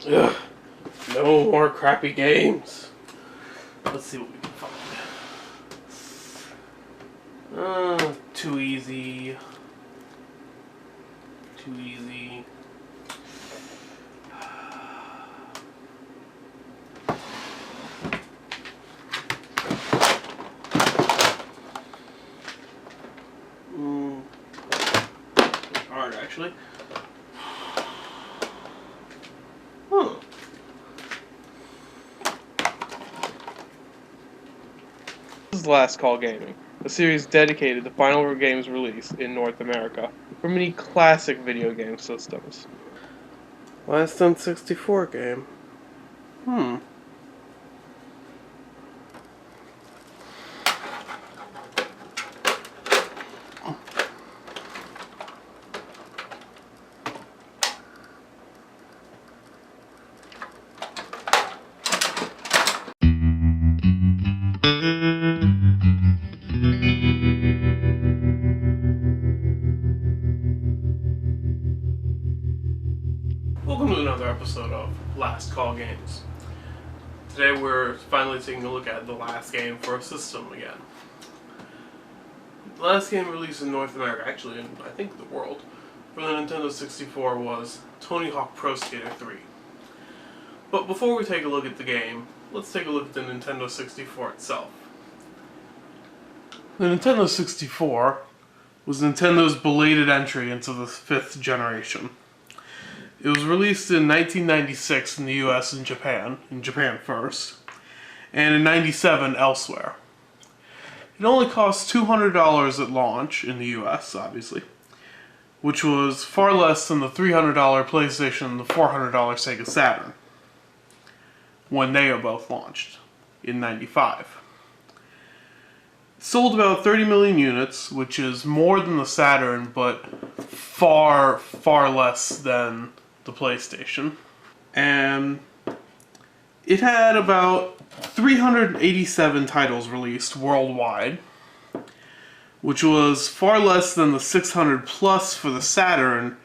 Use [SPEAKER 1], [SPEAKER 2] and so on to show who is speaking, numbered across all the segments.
[SPEAKER 1] Ugh, no more crappy games. Let's see what we can find. Too easy. Too easy. Hard actually. Huh. This is Last Call Gaming, a series dedicated to final games released in North America for many classic video game systems. Last N64 game. Welcome to another episode of Last Call Games. Today we're finally taking a look at the last game for a system again. The last game released in North America, actually in I think the world, for the Nintendo 64 was Tony Hawk Pro Skater 3. But before we take a look at the game, let's take a look at the Nintendo 64 itself. The Nintendo 64 was Nintendo's belated entry into the 5th generation. It was released in 1996 in the US and Japan first, and in 97 elsewhere. It only cost $200 at launch in the US, obviously, which was far less than the $300 PlayStation and the $400 Sega Saturn, when they are both launched in 95. It sold about 30 million units, which is more than the Saturn, but far, far less than the PlayStation. And it had about 387 titles released worldwide, which was far less than the 600 plus for the Saturn,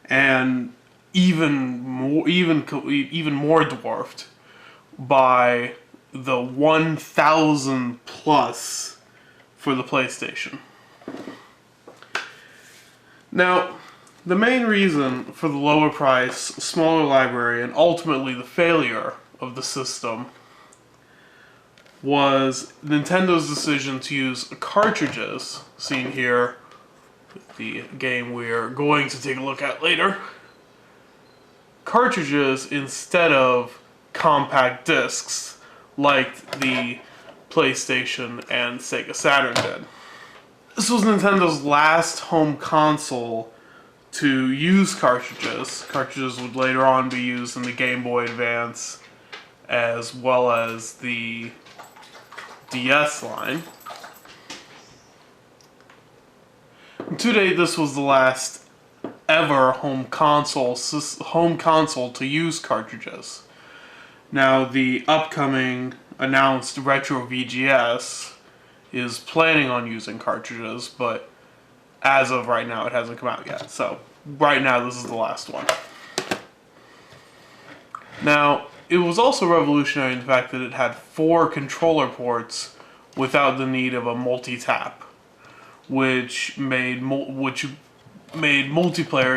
[SPEAKER 1] and even more dwarfed by the 1,000 plus for the PlayStation. Now, the main reason for the lower price, smaller library, and ultimately the failure of the system was Nintendo's decision to use cartridges, seen here with the game we're going to take a look at later, cartridges instead of compact discs like the PlayStation and Sega Saturn did. This was Nintendo's last home console to use cartridges. Cartridges would later on be used in the Game Boy Advance as well as the DS line. And to date, this was the last ever home console to use cartridges. Now, the upcoming announced Retro VGS is planning on using cartridges, but as of right now, it hasn't come out yet. So, right now, this is the last one. Now, it was also revolutionary in the fact that it had 4 controller ports without the need of a multi-tap, which made multiplayer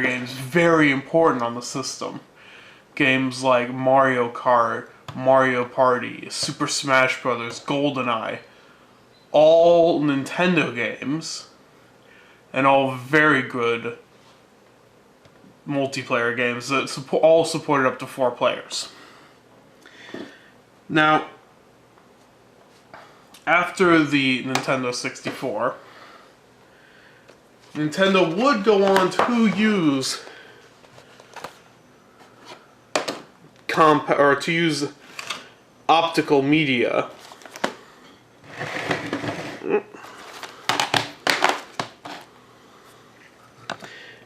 [SPEAKER 1] games very important on the system. Games like Mario Kart, Mario Party, Super Smash Bros., GoldenEye, all Nintendo games, and all very good multiplayer games that all supported up to 4 players. Now, after the Nintendo 64, Nintendo would go on to use optical media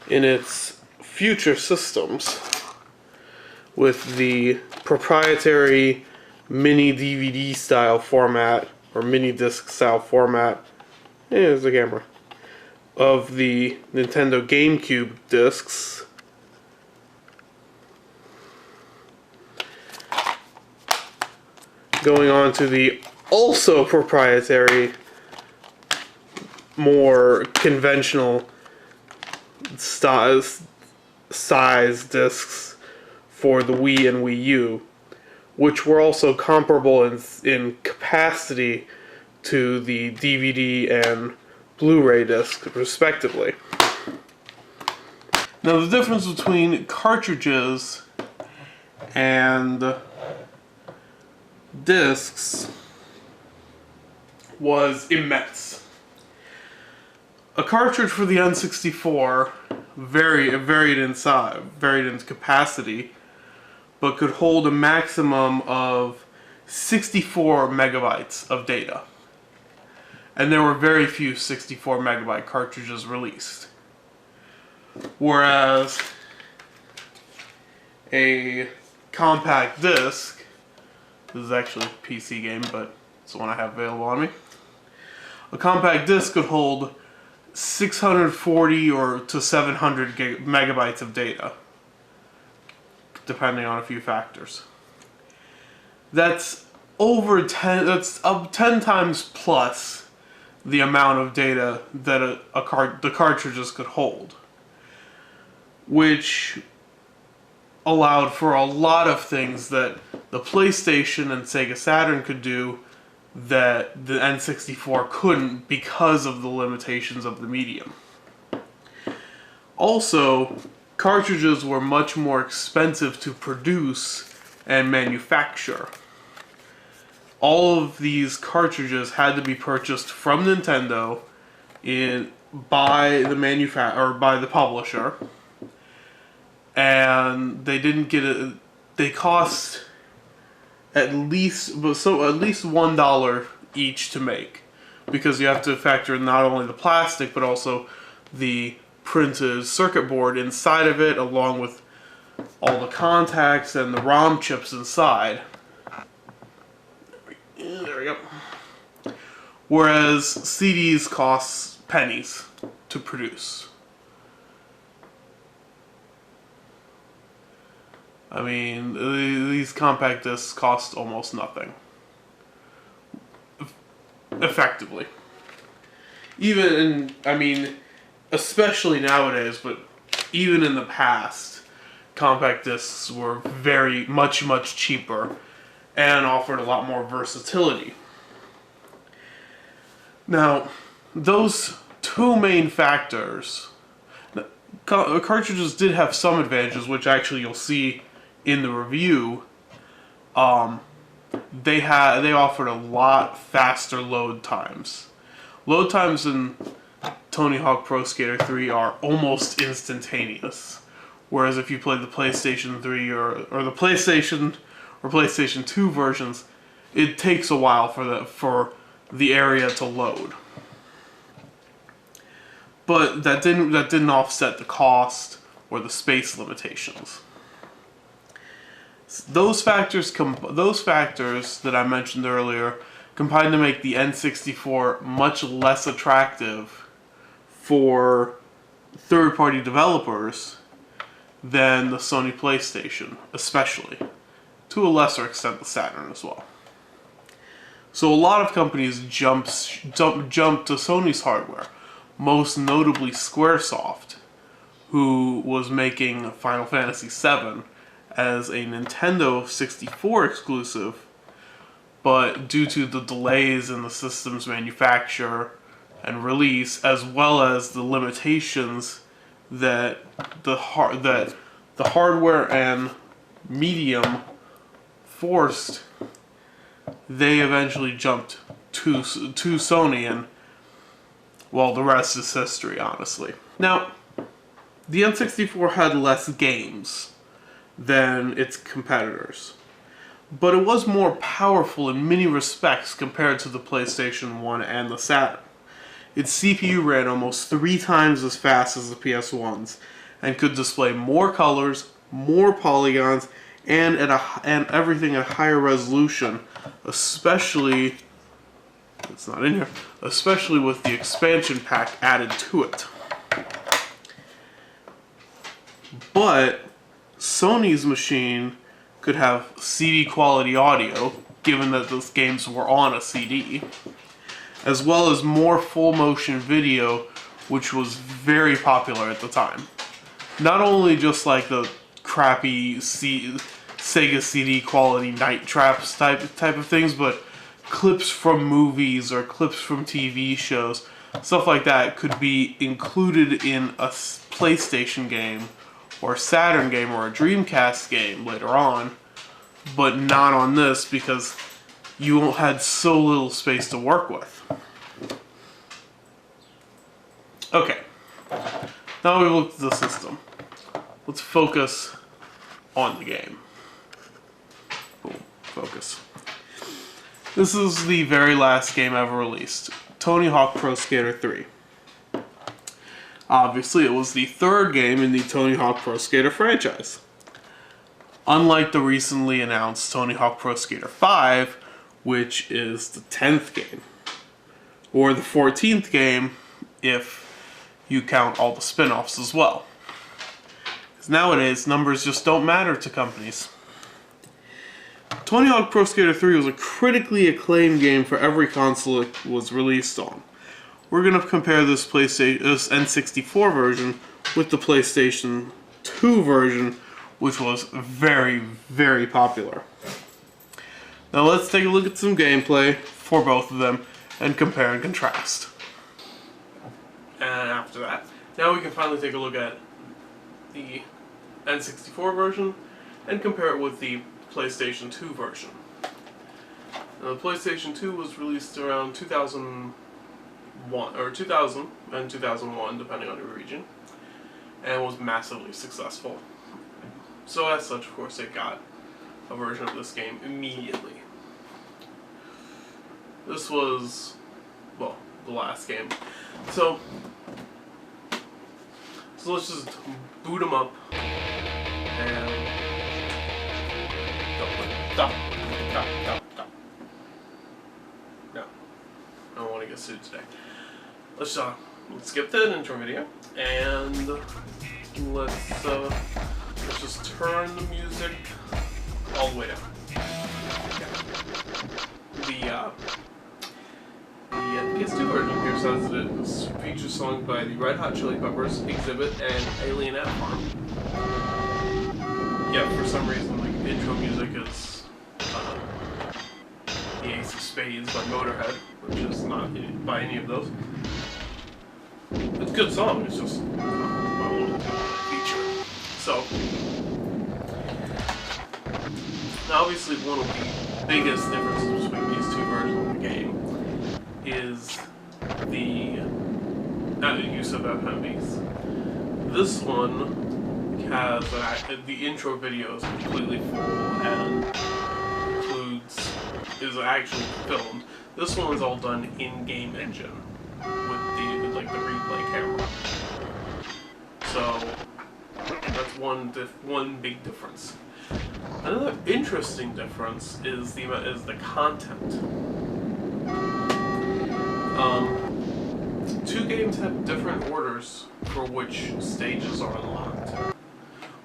[SPEAKER 1] in its future systems with the proprietary mini DVD style format, or mini disc style format, here's the camera, of the Nintendo GameCube discs, Going on to the also proprietary, more conventional size discs for the Wii and Wii U, which were also comparable in capacity to the DVD and Blu-ray disc, respectively. Now, the difference between cartridges and discs was immense. A cartridge for the N64 varied in size, varied in capacity, but could hold a maximum of 64 megabytes of data. And there were very few 64 megabyte cartridges released. Whereas a compact disc, this is actually a PC game, but it's the one I have available on me. A compact disc could hold 640 or to 700 megabytes of data, depending on a few factors. That's that's up 10 times plus the amount of data that the cartridges could hold, which allowed for a lot of things that the PlayStation and Sega Saturn could do that the N64 couldn't because of the limitations of the medium. Also, cartridges were much more expensive to produce and manufacture. All of these cartridges had to be purchased from Nintendo by the publisher, and they didn't get it. They cost at least $1 each to make, because you have to factor in not only the plastic but also the printed circuit board inside of it, along with all the contacts and the ROM chips inside. There we go. Whereas CDs cost pennies to produce. I mean, these compact discs cost almost nothing. Effectively. Especially nowadays, but even in the past, compact discs were much cheaper and offered a lot more versatility. Now, those two main factors, cartridges did have some advantages, which actually you'll see in the review. They offered a lot faster load times. Load times in Tony Hawk Pro Skater 3 are almost instantaneous, whereas if you play the PlayStation 3 or the PlayStation or PlayStation 2 versions, it takes a while for the area to load. But that didn't offset the cost or the space limitations. Those factors that I mentioned earlier combined to make the N64 much less attractive for third-party developers than the Sony PlayStation, especially. To a lesser extent, the Saturn as well. So a lot of companies jumped to Sony's hardware, most notably Squaresoft, who was making Final Fantasy VII as a Nintendo 64 exclusive, but due to the delays in the system's manufacture and release, as well as the limitations that the hardware and medium forced, they eventually jumped to Sony, and well, the rest is history, honestly. Now, the N64 had less games than its competitors, but it was more powerful in many respects compared to the PlayStation 1 and the Saturn. Its CPU ran almost 3 times as fast as the PS1's, and could display more colors, more polygons, and everything at a higher resolution, especially, it's not in here, especially with the expansion pack added to it. But Sony's machine could have CD quality audio, given that those games were on a CD, as well as more full motion video, which was very popular at the time. Not only just like the crappy Sega CD quality Night Traps type of things, but clips from movies or clips from TV shows, stuff like that could be included in a PlayStation game or a Saturn game or a Dreamcast game later on, but not on this because you had so little space to work with. Okay, now we've looked at the system. Let's focus on the game. Boom, focus. This is the very last game ever released, Tony Hawk Pro Skater 3. Obviously, it was the third game in the Tony Hawk Pro Skater franchise. Unlike the recently announced Tony Hawk Pro Skater 5, which is the 10th game. Or the 14th game, if you count all the spin-offs as well. Because nowadays, numbers just don't matter to companies. Tony Hawk Pro Skater 3 was a critically acclaimed game for every console it was released on. We're going to compare this N64 version with the PlayStation 2 version, which was very, very popular. Now let's take a look at some gameplay for both of them and compare and contrast. And after that, now we can finally take a look at the N64 version and compare it with the PlayStation 2 version. Now, the PlayStation 2 was released around 2001 or 2000 and 2001, depending on your region, and was massively successful. So as such, of course, they got a version of this game immediately. This was, well, the last game. So let's just boot them up and stop. No, I don't want to get sued today. Let's skip that intro video and let's just turn the music all the way down. Okay. The PS2 version here says that it features songs by the Red Hot Chili Peppers, Exhibit, and Alien Ant Farm. Yeah, for some reason, like, the intro music is The Ace of Spades by Motorhead, which is not by any of those. It's a good song, it's just what I wanted to feature. So, now obviously one of the biggest differences between these two versions of the game is the use of FMVs. This one has the intro video is completely full and is actually filmed. This one is all done in-game engine with the replay camera. So that's one big difference. Another interesting difference is the content. Two games have different orders for which stages are unlocked.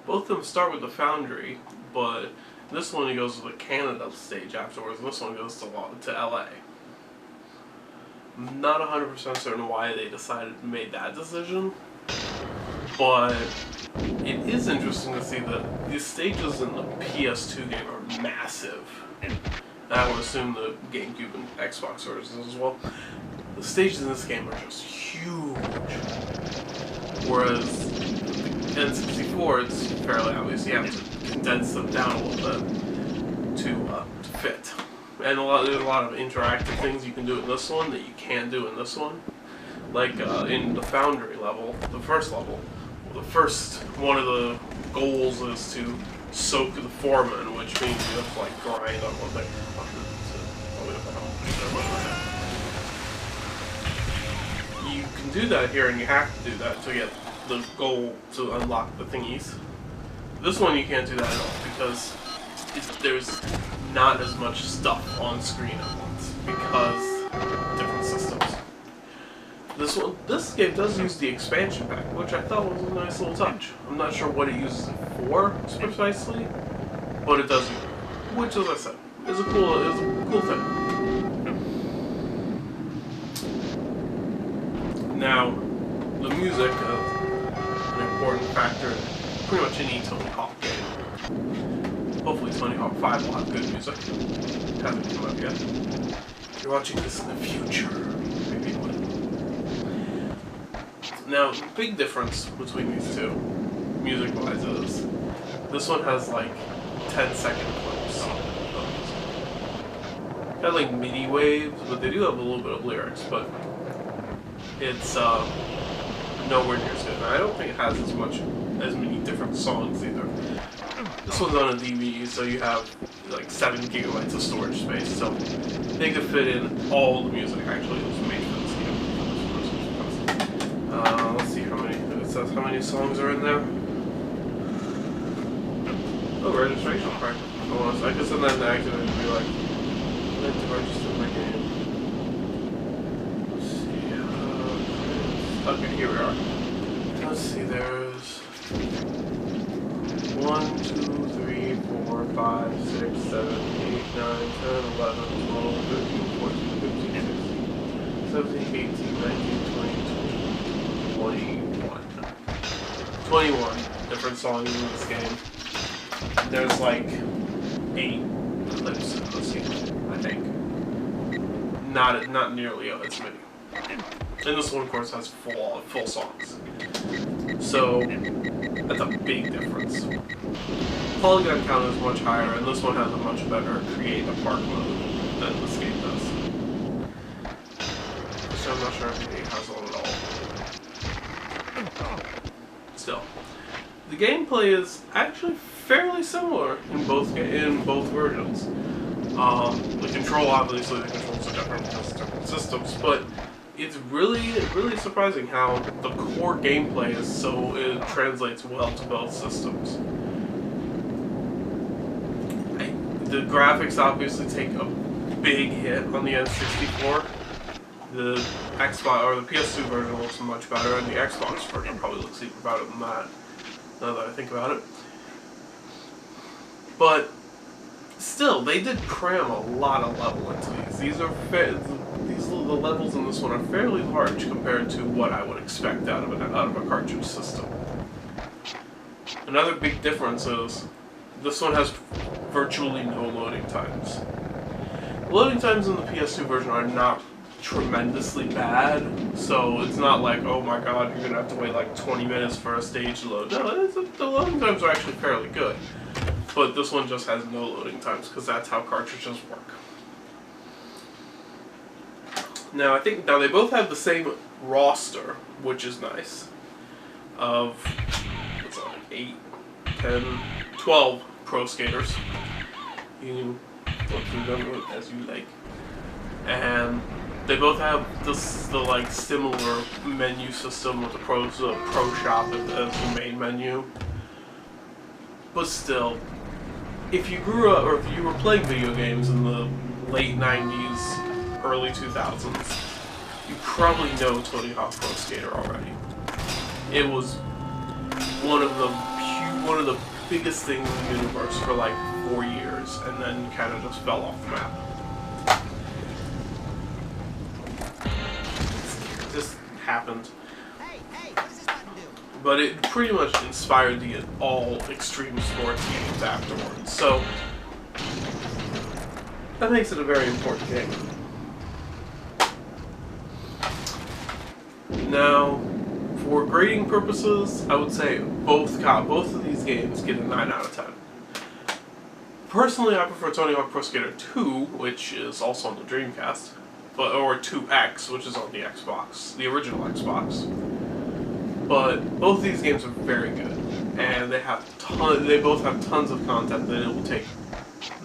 [SPEAKER 1] Both of them start with the Foundry, but this one goes to the Canada stage afterwards, and this one goes to LA. I'm not 100% certain why they made that decision, but it is interesting to see that these stages in the PS2 game are massive. And I would assume the GameCube and Xbox versions as well. The stages in this game are just huge. Whereas the N64, it's fairly obvious. You have to condense them down a little bit to fit. And there's a lot of interactive things you can do in this one that you can't do in this one. Like in the Foundry level, the first level, one of the goals is to soak the foreman, which means you have to like grind on one thing. You can do that here, and you have to do that to get the goal to unlock the thingies. This one you can't do that at all because there's not as much stuff on screen at once because different systems. This game does use the expansion pack, which I thought was a nice little touch. I'm not sure what it uses it for precisely, but it does use it, which, as I said, is a cool thing. Now, the music is an important factor in pretty much any Tony Hawk game. Hopefully Tony Hawk 5 will have good music. It hasn't come up yet. If you're watching this in the future, maybe it will. Now, big difference between these two, music-wise, is this one has like 10-second clips. Got like MIDI waves, but they do have a little bit of lyrics, but it's nowhere near as good. And I don't think it has as many different songs either. This one's on a DVD, so you have like 7 gigabytes of storage space, so they could fit in all the music actually that was made for this game. Let's see how many. It says how many songs are in there. Oh, registration card. Oh, I guess send that inactive and be like, I'd like to register my game. Let's see. Okay, here we are. Let's see. There's 1, 2, 3, 4, 5, 6, 7, 8, 9, 10, 11, 12, 13, 14, 15, 16, 17, 18, 19, 20, 21 different songs in this game. There's like 8 clips in this game, I think. Not nearly as many. And this one, of course, has full songs. So that's a big difference. Polygon count is much higher, and this one has a much better create a park mode than this game does. So I'm not sure if the game has one at all. Still, the gameplay is actually fairly similar in both versions. The control, obviously, the controls are different because it's different systems, but it's really surprising how the core gameplay it translates well to both systems. The graphics obviously take a big hit on the N64. The Xbox or the PS2 version looks much better, and the Xbox version probably looks even better than that. Now that I think about it, but still, they did cram a lot of level into these. The levels in this one are fairly large compared to what I would expect out of a cartridge system. Another big difference is this one has virtually no loading times. Loading times in the PS2 version are not tremendously bad, so it's not like, oh my god, you're gonna have to wait like 20 minutes for a stage to load. No, the loading times are actually fairly good. But this one just has no loading times because that's how cartridges work. Now they both have the same roster, which is nice. Of 8, 10, 12 pro skaters. You can go through them as you like. And they both have the similar menu system with the pro shop as the main menu. But still, if you grew up or if you were playing video games in the late 90s, early 2000s, you probably know Tony Hawk Pro Skater already. It was one of the biggest things in the universe for like 4 years, and then kind of just fell off the map. It just happened. But it pretty much inspired all extreme sports games afterwards. So that makes it a very important game. Now, for grading purposes, I would say both of these games get a 9 out of 10. Personally, I prefer Tony Hawk Pro Skater 2, which is also on the Dreamcast, or 2X, which is on the Xbox, the original Xbox. But both these games are very good, and they both have tons of content that it will take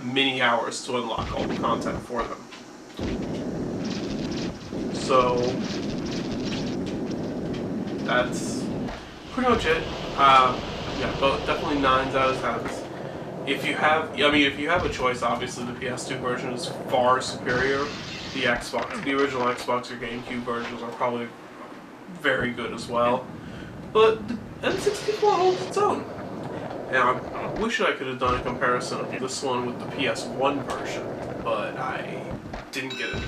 [SPEAKER 1] many hours to unlock all the content for them. So that's pretty much it. Yeah, both definitely 9s out of 10s. If you have a choice, obviously the PS2 version is far superior. The original Xbox or GameCube versions are probably very good as well. But the N64 holds its own. And I wish I could have done a comparison of this one with the PS1 version, but I didn't get it.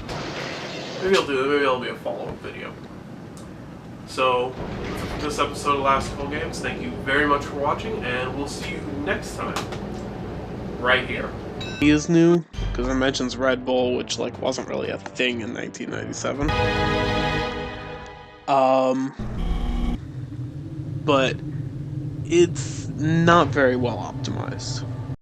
[SPEAKER 1] Maybe I'll do it. Maybe it'll be a follow-up video. So, for this episode of Last Call Games, thank you very much for watching, and we'll see you next time. Right here. He is new, because it mentions Red Bull, which, like, wasn't really a thing in 1997. But it's not very well optimized.